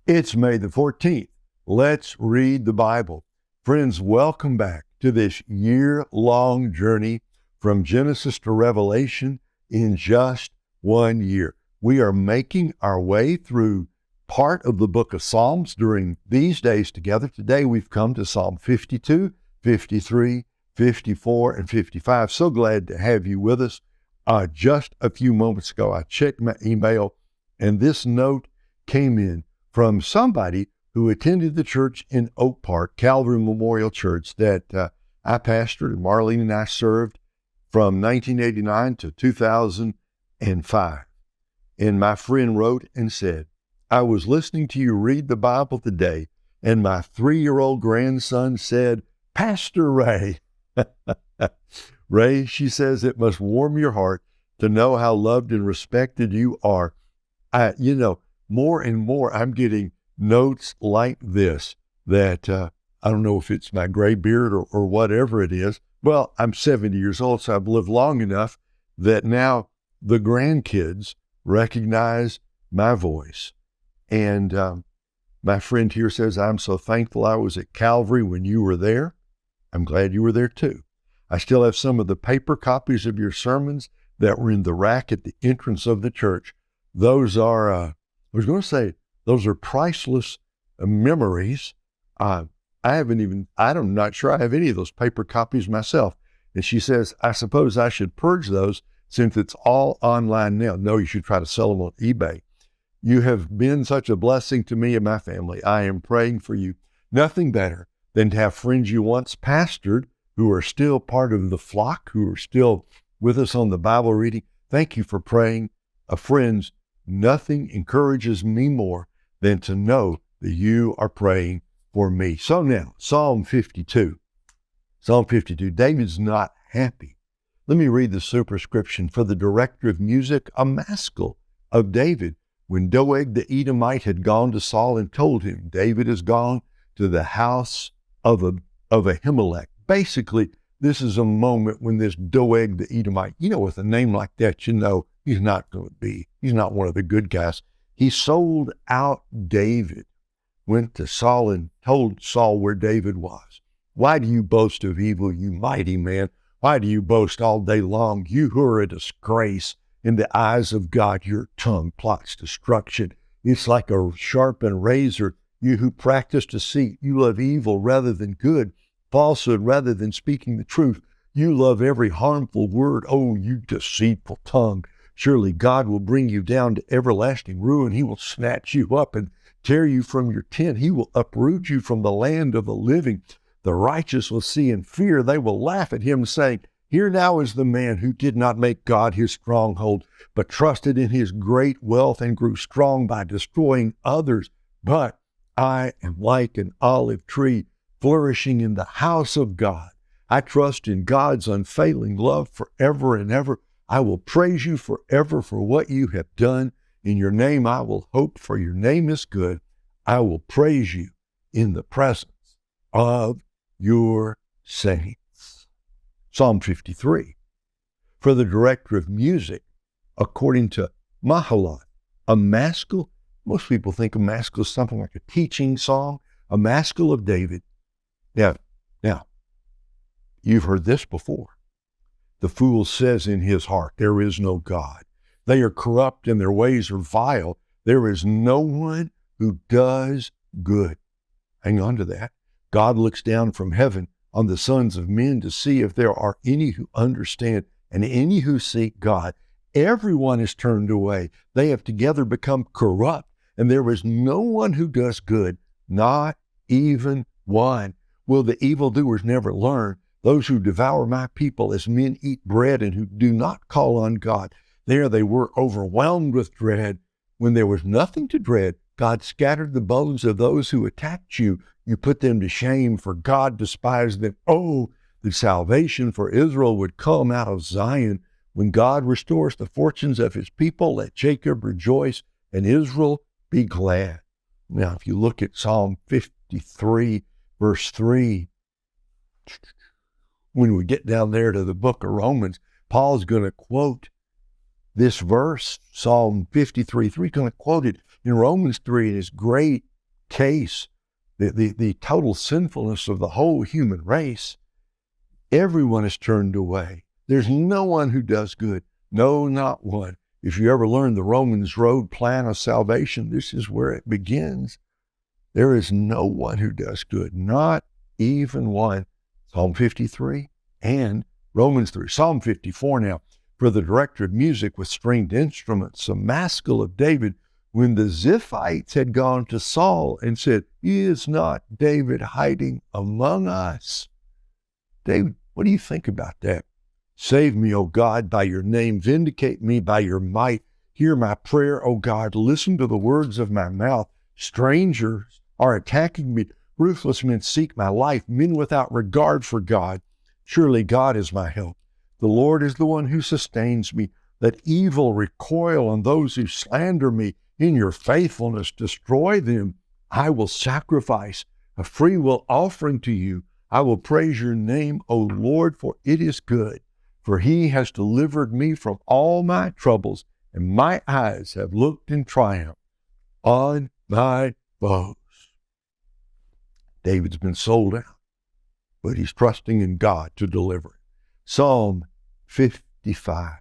It's May the 14th. Let's read the Bible. Friends, welcome back to this year-long journey from Genesis to Revelation in just 1 year. We are making our way through part of the book of Psalms during these days together. Today we've come to Psalm 52, 53, 54, and 55. So glad to have you with us. Just a few moments ago, I checked my email, and this note came in from somebody who attended the church in Oak Park, Calvary Memorial Church, that I pastored and Marlene and I served from 1989 to 2005. And my friend wrote and said, I was listening to you read the Bible today, and my 3-year-old grandson said, Pastor Ray. Ray, she says, it must warm your heart to know how loved and respected you are. More and more, I'm getting notes like this that I don't know if it's my gray beard or whatever it is. Well, I'm 70 years old, so I've lived long enough that now the grandkids recognize my voice. And my friend here says, I'm so thankful I was at Calvary when you were there. I'm glad you were there too. I still have some of the paper copies of your sermons that were in the rack at the entrance of the church. Those are those are priceless memories. I'm not sure I have any of those paper copies myself. And she says, I suppose I should purge those since it's all online now. No, you should try to sell them on eBay. You have been such a blessing to me and my family. I am praying for you. Nothing better than to have friends you once pastored who are still part of the flock, who are still with us on the Bible reading. Thank you for praying. Friends, nothing encourages me more than to know that you are praying for me. So now, Psalm 52. Psalm 52, David's not happy. Let me read the superscription for the director of music, a maskil of David. When Doeg the Edomite had gone to Saul and told him, David has gone to the house of Ahimelech. Basically, this is a moment when this Doeg the Edomite, with a name like that, he's not one of the good guys. He sold out David, went to Saul and told Saul where David was. Why do you boast of evil, you mighty man? Why do you boast all day long? You who are a disgrace in the eyes of God, your tongue plots destruction. It's like a sharpened razor. You who practice deceit, you love evil rather than good, falsehood rather than speaking the truth. You love every harmful word. Oh, you deceitful tongue. Surely God will bring you down to everlasting ruin. He will snatch you up and tear you from your tent. He will uproot you from the land of the living. The righteous will see and fear. They will laugh at him, saying, Here now is the man who did not make God his stronghold, but trusted in his great wealth and grew strong by destroying others. But I am like an olive tree flourishing in the house of God. I trust in God's unfailing love forever and ever. I will praise you forever for what you have done. In your name I will hope, for your name is good. I will praise you in the presence of your saints. Psalm 53. For the director of music, according to Mahalath, a maskil. Most people think a maskil is something like a teaching song, a maskil of David. Now, you've heard this before. The fool says in his heart, there is no God. They are corrupt and their ways are vile. There is no one who does good. Hang on to that. God looks down from heaven on the sons of men to see if there are any who understand and any who seek God. Everyone is turned away. They have together become corrupt, and there is no one who does good, not even one. Will the evildoers never learn? Those who devour my people as men eat bread and who do not call on God. There they were overwhelmed with dread. When there was nothing to dread, God scattered the bones of those who attacked you. You put them to shame, for God despised them. Oh, the salvation for Israel would come out of Zion. When God restores the fortunes of his people, let Jacob rejoice and Israel be glad. Now, if you look at Psalm 53, verse 3, when we get down there to the book of Romans, Paul's going to quote this verse, Psalm 53:3, going to quote it in Romans 3, and it's great case, the total sinfulness of the whole human race, everyone is turned away. There's no one who does good. No, not one. If you ever learn the Romans road plan of salvation, this is where it begins. There is no one who does good, not even one. Psalm 53 and Romans 3. Psalm 54 now. For the director of music with stringed instruments, a maskil of David, when the Ziphites had gone to Saul and said, is not David hiding among us? David, what do you think about that? Save me, O God, by your name. Vindicate me by your might. Hear my prayer, O God. Listen to the words of my mouth. Strangers are attacking me. Ruthless men seek my life, men without regard for God. Surely God is my help. The Lord is the one who sustains me. Let evil recoil on those who slander me. In your faithfulness, destroy them. I will sacrifice a freewill offering to you. I will praise your name, O Lord, for it is good. For he has delivered me from all my troubles, and my eyes have looked in triumph on my foes. David's been sold out, but he's trusting in God to deliver it. Psalm 55.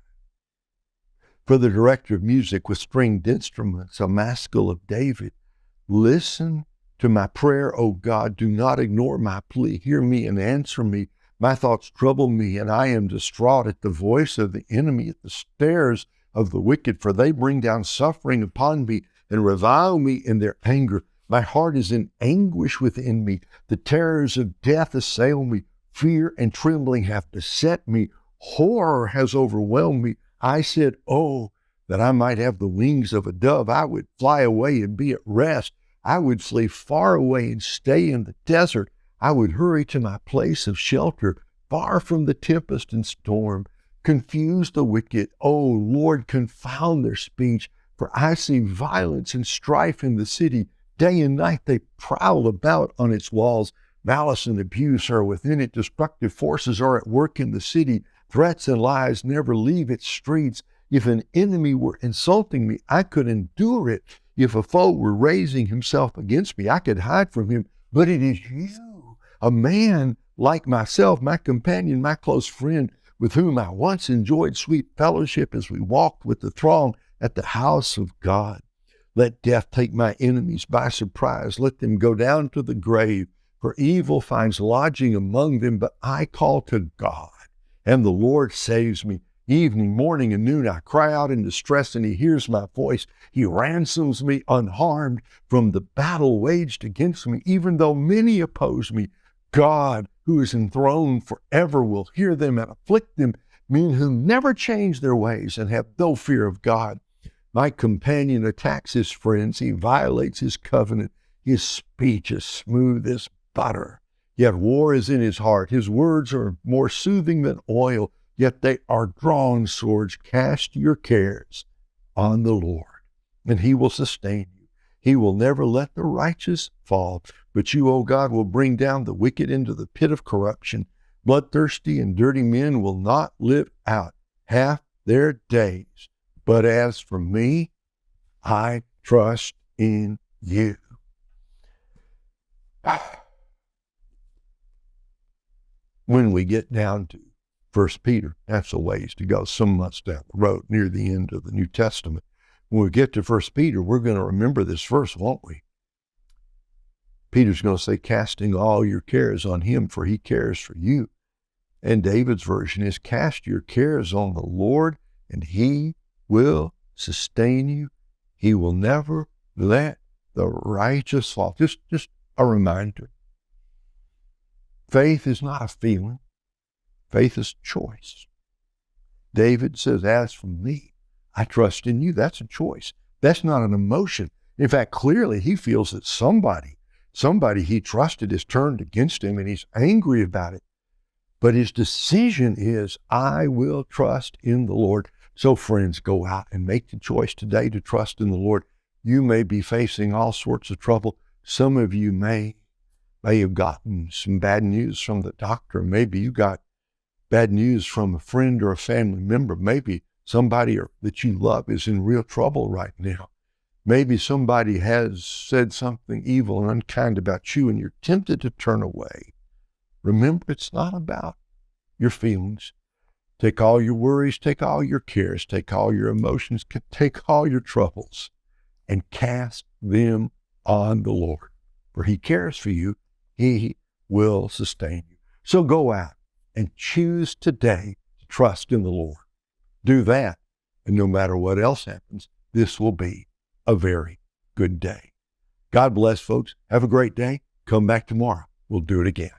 For the director of music with stringed instruments, a maskil of David, listen to my prayer, O God. Do not ignore my plea. Hear me and answer me. My thoughts trouble me, and I am distraught at the voice of the enemy, at the stares of the wicked, for they bring down suffering upon me and revile me in their anger. My heart is in anguish within me. The terrors of death assail me. Fear and trembling have beset me. Horror has overwhelmed me. I said, oh, that I might have the wings of a dove. I would fly away and be at rest. I would flee far away and stay in the desert. I would hurry to my place of shelter, far from the tempest and storm. Confuse the wicked. O Lord, confound their speech. For I see violence and strife in the city. Day and night they prowl about on its walls. Malice and abuse are within it. Destructive forces are at work in the city. Threats and lies never leave its streets. If an enemy were insulting me, I could endure it. If a foe were raising himself against me, I could hide from him. But it is you, a man like myself, my companion, my close friend, with whom I once enjoyed sweet fellowship as we walked with the throng at the house of God. Let death take my enemies by surprise. Let them go down to the grave, for evil finds lodging among them. But I call to God, and the Lord saves me. Evening, morning, and noon I cry out in distress, and he hears my voice. He ransoms me unharmed from the battle waged against me. Even though many oppose me, God, who is enthroned forever, will hear them and afflict them, men who never change their ways and have no fear of God. My companion attacks his friends. He violates his covenant. His speech is smooth as butter. Yet war is in his heart. His words are more soothing than oil. Yet they are drawn swords. Cast your cares on the Lord, and he will sustain you. He will never let the righteous fall. But you, O God, will bring down the wicked into the pit of corruption. Bloodthirsty and dirty men will not live out half their days. But as for me, I trust in you. When we get down to 1 Peter, that's a ways to go, some months down the road, near the end of the New Testament. When we get to 1 Peter, we're going to remember this verse, won't we? Peter's going to say, casting all your cares on him, for he cares for you. And David's version is, cast your cares on the Lord, and he will sustain you. He will never let the righteous fall. Just a reminder. Faith is not a feeling. Faith is choice. David says, as for me, I trust in you. That's a choice. That's not an emotion. In fact, clearly he feels that somebody he trusted is turned against him, and he's angry about it. But his decision is, I will trust in the Lord. So friends, go out and make the choice today to trust in the Lord. You may be facing all sorts of trouble. Some of you may have gotten some bad news from the doctor. Maybe you got bad news from a friend or a family member. Maybe somebody that you love is in real trouble right now. Maybe somebody has said something evil and unkind about you and you're tempted to turn away. Remember, it's not about your feelings. Take all your worries, take all your cares, take all your emotions, take all your troubles, and cast them on the Lord. For He cares for you. He will sustain you. So go out and choose today to trust in the Lord. Do that, and no matter what else happens, this will be a very good day. God bless, folks. Have a great day. Come back tomorrow. We'll do it again.